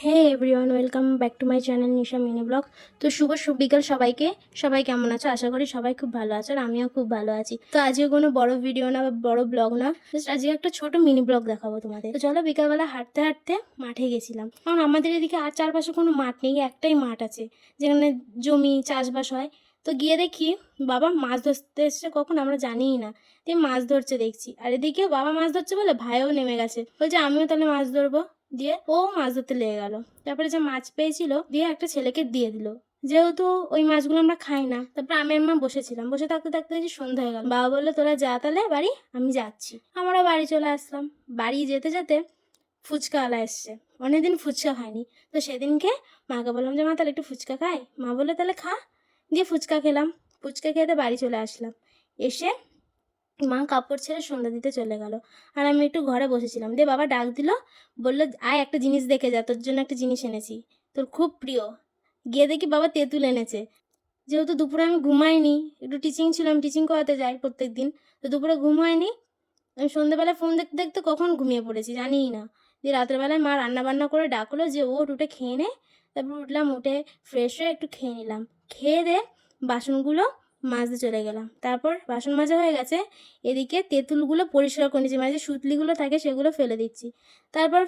Hey everyone, welcome back to my channel Nisha mini vlog. তো শুভ বিকাল সবাইকে। সবাই কেমন আছো? আশা করি সবাই খুব ভালো আছে, আর আমিও খুব ভালো আছি। তো আজকে কোনো বড় ভিডিও না বা বড় ব্লগ না, জাস্ট আজকে একটা ছোট মিনি ব্লগ দেখাবো তোমাদের। তো চলো, বিকালবেলা হাঁটতে হাঁটতে মাঠে গেছিলাম, কারণ আমাদের এদিকে আর চারপাশে কোনো মাঠ নেই, একটাই মাঠ আছে যেখানে জমি চাষবাস হয়। তো গিয়ে দেখি বাবা মাছ ধরতে এসছে, কখন আমরা জানিই না। দিয়ে মাছ ধরছে দেখছি, আর এদিকে বাবা মাছ ধরছে বলে ভাইও নেমে গেছে, বলছে আমিও তাহলে মাছ ধরবো। দিয়ে ও মাছ ধরতে লেগে গেল। তারপরে যে মাছ পেয়েছিল দিয়ে একটা ছেলেকে দিয়ে দিল, যেহেতু ওই মাছগুলো আমরা খাই না। তারপর আমি আর মা বসেছিলাম, বসে থাকতে থাকতে দেখছি সন্ধ্যা হয়ে গেল। বাবা বললো তোরা যা তাহলে বাড়ি, আমি যাচ্ছি। আমরা বাড়ি চলে আসলাম। বাড়ি যেতে যেতে ফুচকাওয়ালা এসছে, অনেকদিন ফুচকা খাইনি। তো সেদিনকে মাকে বললাম যে মা তাহলে একটু ফুচকা খাই। মা বললো তাহলে খা। দিয়ে ফুচকা খেলাম। ফুচকা খেতে বাড়ি চলে আসলাম। এসে মা কাপড় ছেড়ে সন্ধ্যা দিতে চলে গেল, আর আমি একটু ঘরে বসেছিলাম। দিয়ে বাবা ডাক দিল, বললো আয় একটা জিনিস দেখে যা, তোর জন্য একটা জিনিস এনেছি, তোর খুব প্রিয়। গিয়ে দেখি বাবা তেঁতুল এনেছে। যেহেতু দুপুরে আমি ঘুমাইনি, একটু টিচিং ছিল, আমি টিচিং করাতে যাই প্রত্যেক দিন, তো দুপুরে ঘুম হয়নি। আমি সন্ধ্যেবেলায় ফোন দেখতে দেখতে কখন ঘুমিয়ে পড়েছি জানিই না। দিয়ে রাতের বেলায় মা রান্না বান্না করে ডাকলো যে ওঠ, উঠে খেয়ে নে। তারপর উঠলাম, উঠে ফ্রেশ হয়ে একটু খেয়ে নিলাম। খেয়ে দে বাসনগুলো মাজতে চলে গেলাম। তারপর বাসন মাজা হয়ে গেছে, এদিকে তেঁতুলগুলো পরিষ্কার করে নিচ্ছি, মানে যে সুতলিগুলো থাকে সেগুলো ফেলে দিচ্ছি। তারপর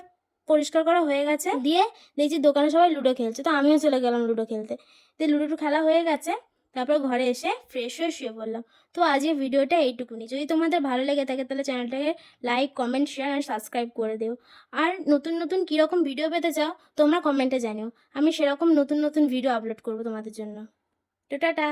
পরিষ্কার করা হয়ে গেছে, দিয়ে দেখছি দোকানে সবাই লুডো খেলছে, তো আমিও চলে গেলাম লুডো খেলতে। দিয়ে লুডোটু খেলা হয়ে গেছে, তারপর ঘরে এসে ফ্রেশ হয়ে শুয়ে পড়লাম। তো আজকের ভিডিওটা এইটুকুনি। যদি তোমাদের ভালো লেগে থাকে তাহলে চ্যানেলটাকে লাইক, কমেন্ট, শেয়ার আর সাবস্ক্রাইব করে দিও। আর নতুন নতুন কীরকম ভিডিও পেতে চাও তোমরা কমেন্টে জানিও, আমি সেরকম নতুন নতুন ভিডিও আপলোড করবো তোমাদের জন্য। তো টাটা।